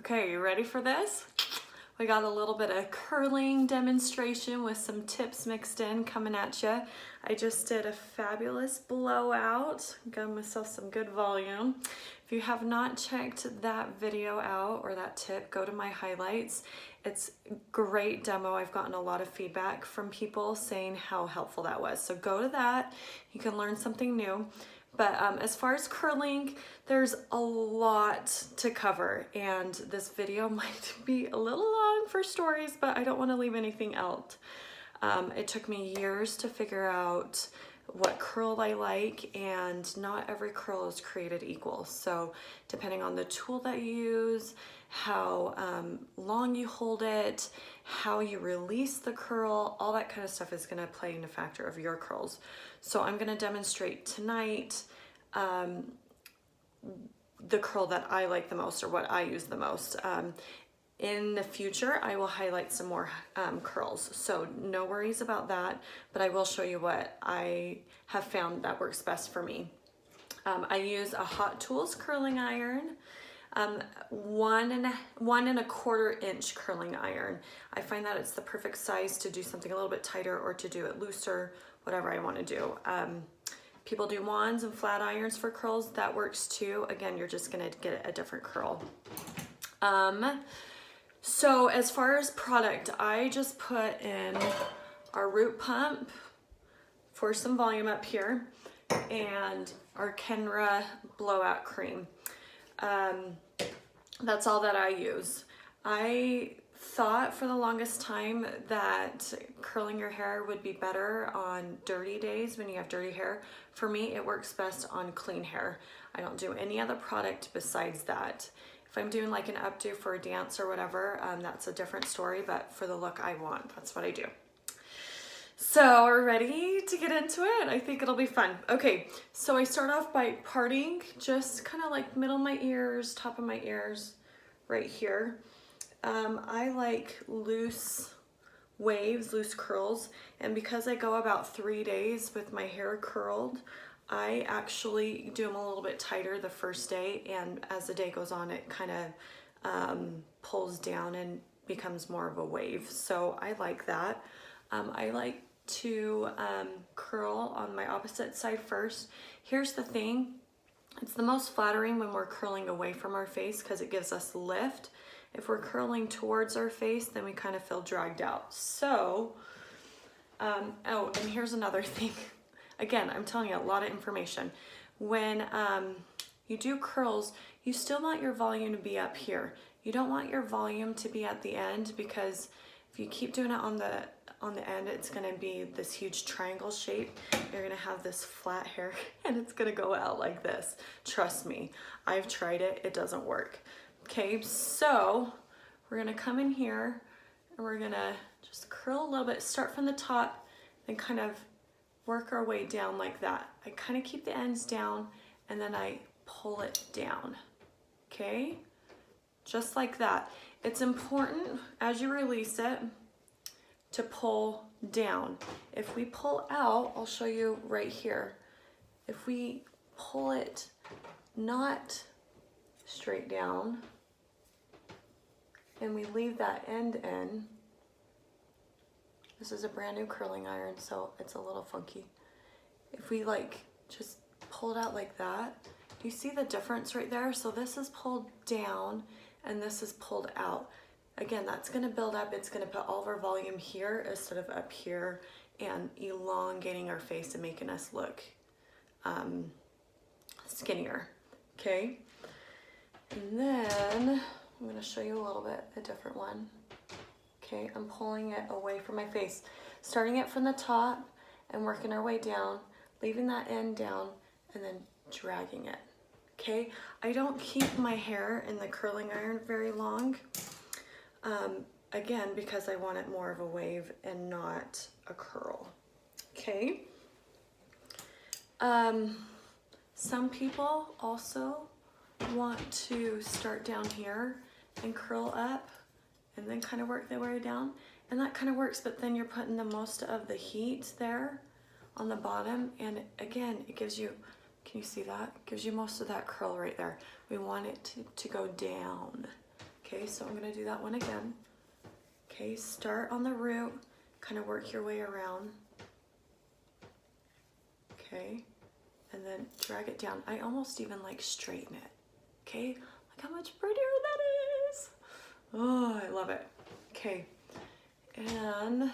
Okay, you ready for this? We got a little bit of curling demonstration with some tips mixed in coming at you. I just did a fabulous blowout. Got myself some good volume. If you have not checked that video out or that tip, go to my highlights. It's a great demo. I've gotten a lot of feedback from people saying how helpful that was. So go to that. You can learn something new. But as far as curling, there's a lot to cover, and this video might be a little long for stories, but I don't want to leave anything out. It took me years to figure out what curl I like, and not every curl is created equal. So depending on the tool that you use, how long you hold it, how you release the curl, all that kind of stuff is going to play in a factor of your curls. So I'm going to demonstrate tonight the curl that I like the most, or what I use the most. In the future, I will highlight some more curls, so no worries about that, but I will show you what I have found that works best for me. I use a Hot Tools curling iron, 1 1/4 inch curling iron. I find that it's the perfect size to do something a little bit tighter or to do it looser, whatever I want to do. People do wands and flat irons for curls. That works too. Again, you're just gonna get a different curl. So as far as product, I just put in our root pump for some volume up here and our Kenra blowout cream. That's all that I use. I thought for the longest time that curling your hair would be better on dirty days when you have dirty hair. For me, it works best on clean hair. I don't do any other product besides that. If I'm doing like an updo for a dance or whatever, that's a different story, but for the look I want, that's what I do. So we're ready to get into it. I think it'll be fun. Okay, so I start off by parting just kind of like middle of my ears, top of my ears, right here. I like loose waves, loose curls, and because I go about 3 days with my hair curled, I actually do them a little bit tighter the first day, and as the day goes on, it kind of pulls down and becomes more of a wave. So I like that. I like to curl on my opposite side first. Here's the thing. It's the most flattering when we're curling away from our face because it gives us lift. If we're curling towards our face, then we kind of feel dragged out. So, oh, and here's another thing. Again, I'm telling you a lot of information. When you do curls, you still want your volume to be up here. You don't want your volume to be at the end, because if you keep doing it on the end, it's gonna be this huge triangle shape. You're gonna have this flat hair and it's gonna go out like this. Trust me, I've tried it, it doesn't work. Okay, so we're gonna come in here and we're gonna just curl a little bit, start from the top, then kind of work our way down like that. I kind of keep the ends down and then I pull it down, okay? Just like that. It's important as you release it to pull down. If we pull out, I'll show you right here. If we pull it not straight down and we leave that end in, this is a brand new curling iron, so it's a little funky. If we like just pull it out like that, do you see the difference right there? So this is pulled down and this is pulled out. Again, that's gonna build up. It's gonna put all of our volume here instead of up here and elongating our face and making us look skinnier, okay? And then I'm gonna show you a little bit, a different one. Okay, I'm pulling it away from my face, starting it from the top and working our way down, leaving that end down and then dragging it, okay? I don't keep my hair in the curling iron very long, again, because I want it more of a wave and not a curl, okay? Some people also want to start down here and curl up and then kind of work their way down, and that kind of works, but then you're putting the most of the heat there on the bottom, and again, it gives you, can you see that? It gives you most of that curl right there. We want it to go down, okay? so I'm gonna do that one again. Okay, start on the root, kind of work your way around. Okay, and then drag it down. I almost even like straighten it. Okay, look how much prettier that is. Oh, I love it. Okay, and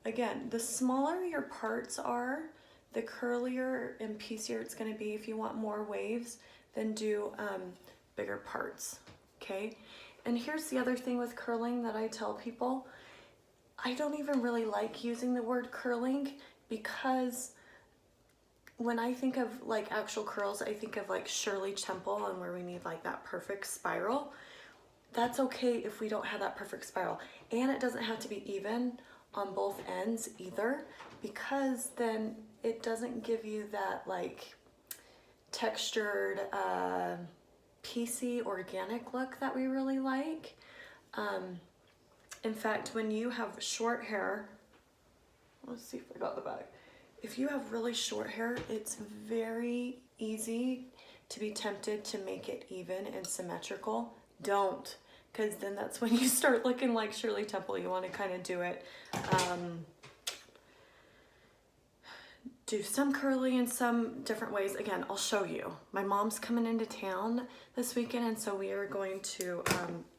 again, the smaller your parts are, the curlier and piecier it's gonna be. If you want more waves, then do bigger parts, okay? And here's the other thing with curling that I tell people. I don't even really like using the word curling, because when I think of like actual curls, I think of like Shirley Temple and where we need like that perfect spiral. That's okay if we don't have that perfect spiral. And it doesn't have to be even on both ends either, because then it doesn't give you that like textured, piecey, organic look that we really like. In fact, when you have short hair, let's see if I got the back. If you have really short hair, it's very easy to be tempted to make it even and symmetrical. Don't, because then that's when you start looking like Shirley Temple. You want to kind of do it, do some curly in some different ways. Again, I'll show you. My mom's coming into town this weekend, and so we are going to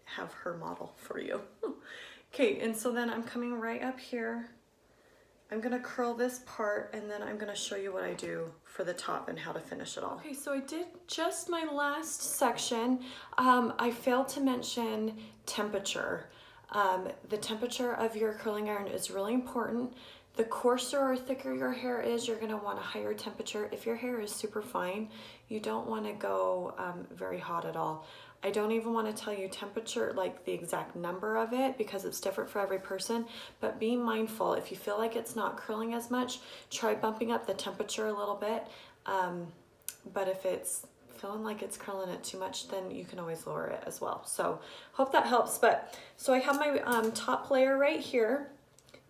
have her model for you. Okay, and so then I'm coming right up here. I'm gonna curl this part, and then I'm gonna show you what I do for the top and how to finish it all. Okay, so I did just my last section. I failed to mention temperature. The temperature of your curling iron is really important. The coarser or thicker your hair is, you're gonna want a higher temperature. If your hair is super fine, you don't wanna go very hot at all. I don't even wanna tell you temperature, like the exact number of it, because it's different for every person, but be mindful. If you feel like it's not curling as much, try bumping up the temperature a little bit. But if it's feeling like it's curling it too much, then you can always lower it as well. So hope that helps. But so I have my top layer right here,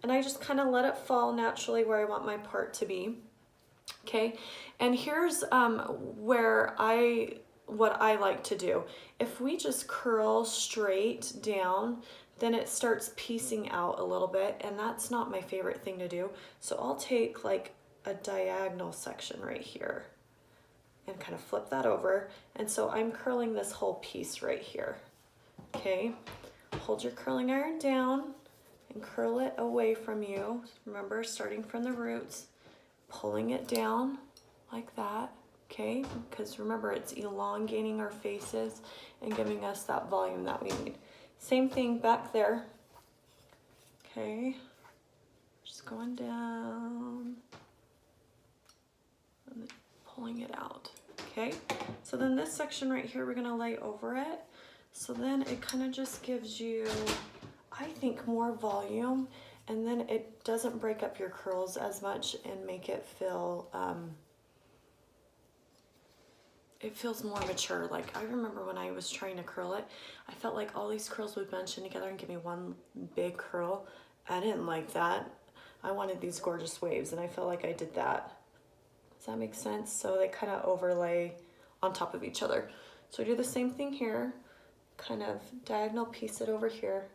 and I just kind of let it fall naturally where I want my part to be. Okay, and here's what I like to do. If we just curl straight down, then it starts piecing out a little bit, and that's not my favorite thing to do. So I'll take like a diagonal section right here and kind of flip that over. And so I'm curling this whole piece right here. Okay, hold your curling iron down and curl it away from you. Remember, starting from the roots, pulling it down like that. Okay, because remember, it's elongating our faces and giving us that volume that we need. Same thing back there. Okay, just going down and then pulling it out. Okay, so then this section right here, we're gonna lay over it. So then it kind of just gives you, I think, more volume, and then it doesn't break up your curls as much and make it feel, it feels more mature. Like I remember when I was trying to curl it, I felt like all these curls would bunch in together and give me one big curl. I didn't like that. I wanted these gorgeous waves, and I felt like I did that. Does that make sense? So they kind of overlay on top of each other. So I do the same thing here, kind of diagonal piece it over here.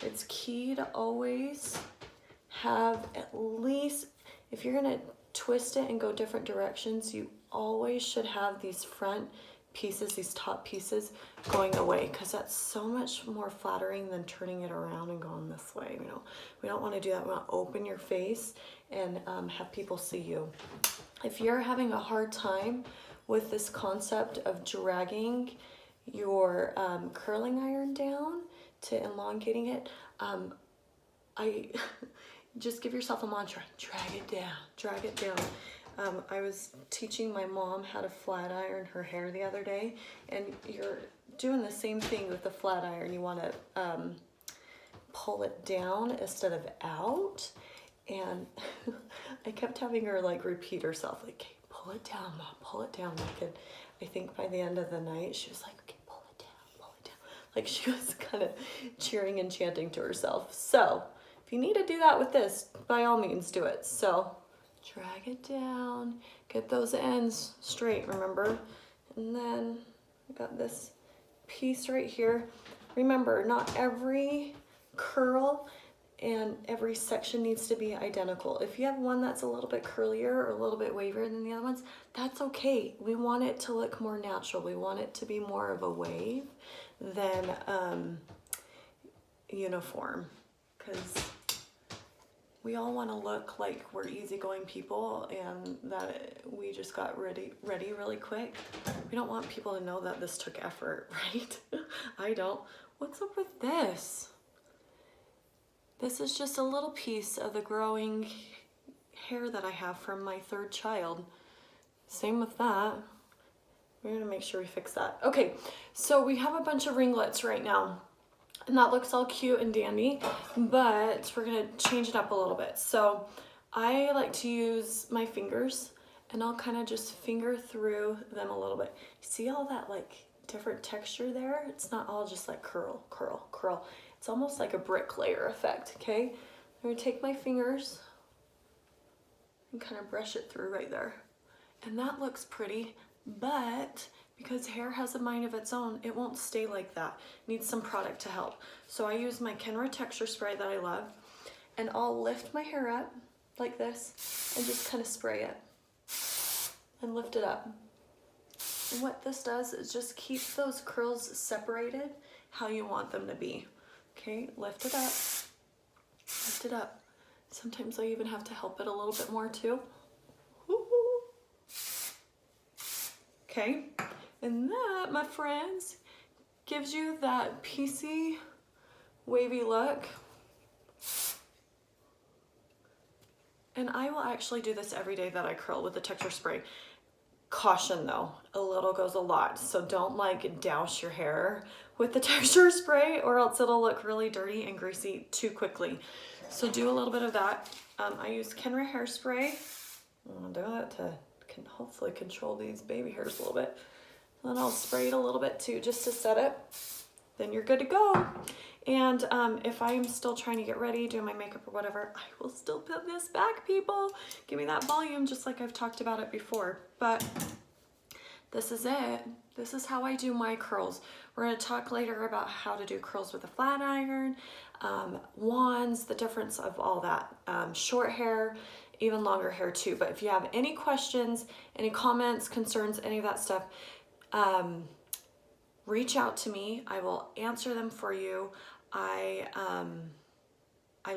It's key to always have at least, if you're gonna twist it and go different directions, you always should have these front pieces, these top pieces going away, because that's so much more flattering than turning it around and going this way. You know, we don't want to do that. We want to open your face and have people see you. If you're having a hard time with this concept of dragging your curling iron down to elongating it, I just give yourself a mantra: drag it down, drag it down. I was teaching my mom how to flat iron her hair the other day, and you're doing the same thing with the flat iron. You want to pull it down instead of out, and I kept having her like repeat herself, like, okay, pull it down, Mom, pull it down. Like, I think by the end of the night, she was like, okay, pull it down, pull it down. Like she was kind of cheering and chanting to herself. So if you need to do that with this, by all means do it. So drag it down, get those ends straight, remember? And then I got this piece right here. Remember, not every curl and every section needs to be identical. If you have one that's a little bit curlier or a little bit wavier than the other ones, that's okay. We want it to look more natural. We want it to be more of a wave than uniform, because we all want to look like we're easygoing people and that we just got ready really quick. We don't want people to know that this took effort, right? I don't. What's up with this? This is just a little piece of the growing hair that I have from my third child. Same with that. We're gonna make sure we fix that. Okay, so we have a bunch of ringlets right now, and that looks all cute and dandy, but we're gonna change it up a little bit. So I like to use my fingers, and I'll kind of just finger through them a little bit. See all that like different texture there? It's not all just like curl, curl, curl. It's almost like a bricklayer effect, okay? I'm gonna take my fingers and kind of brush it through right there. And that looks pretty, but because hair has a mind of its own, it won't stay like that. It needs some product to help. So I use my Kenra texture spray that I love, and I'll lift my hair up like this and just kind of spray it and lift it up. And what this does is just keep those curls separated how you want them to be. Okay, lift it up, lift it up. Sometimes I even have to help it a little bit more too. Okay, and that, my friends, gives you that piecey, wavy look. And I will actually do this every day that I curl with the texture spray. Caution though, a little goes a lot, so don't like douse your hair with the texture spray or else it'll look really dirty and greasy too quickly. So do a little bit of that. I use Kenra hairspray. I'm gonna do that to hopefully control these baby hairs a little bit. And then I'll spray it a little bit too, just to set it. Then you're good to go. And if I'm still trying to get ready, doing my makeup or whatever, I will still put this back, people. Give me that volume, just like I've talked about it before. But this is it. This is how I do my curls. We're gonna talk later about how to do curls with a flat iron, wands, the difference of all that. Short hair, even longer hair too. But if you have any questions, any comments, concerns, any of that stuff, reach out to me. I will answer them for you. I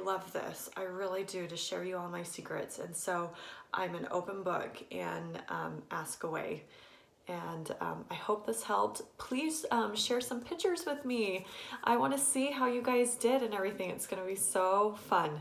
love this. I really do, to share you all my secrets. And so I'm an open book, and ask away. And I hope this helped. Please share some pictures with me. I want to see how you guys did and everything. It's going to be so fun.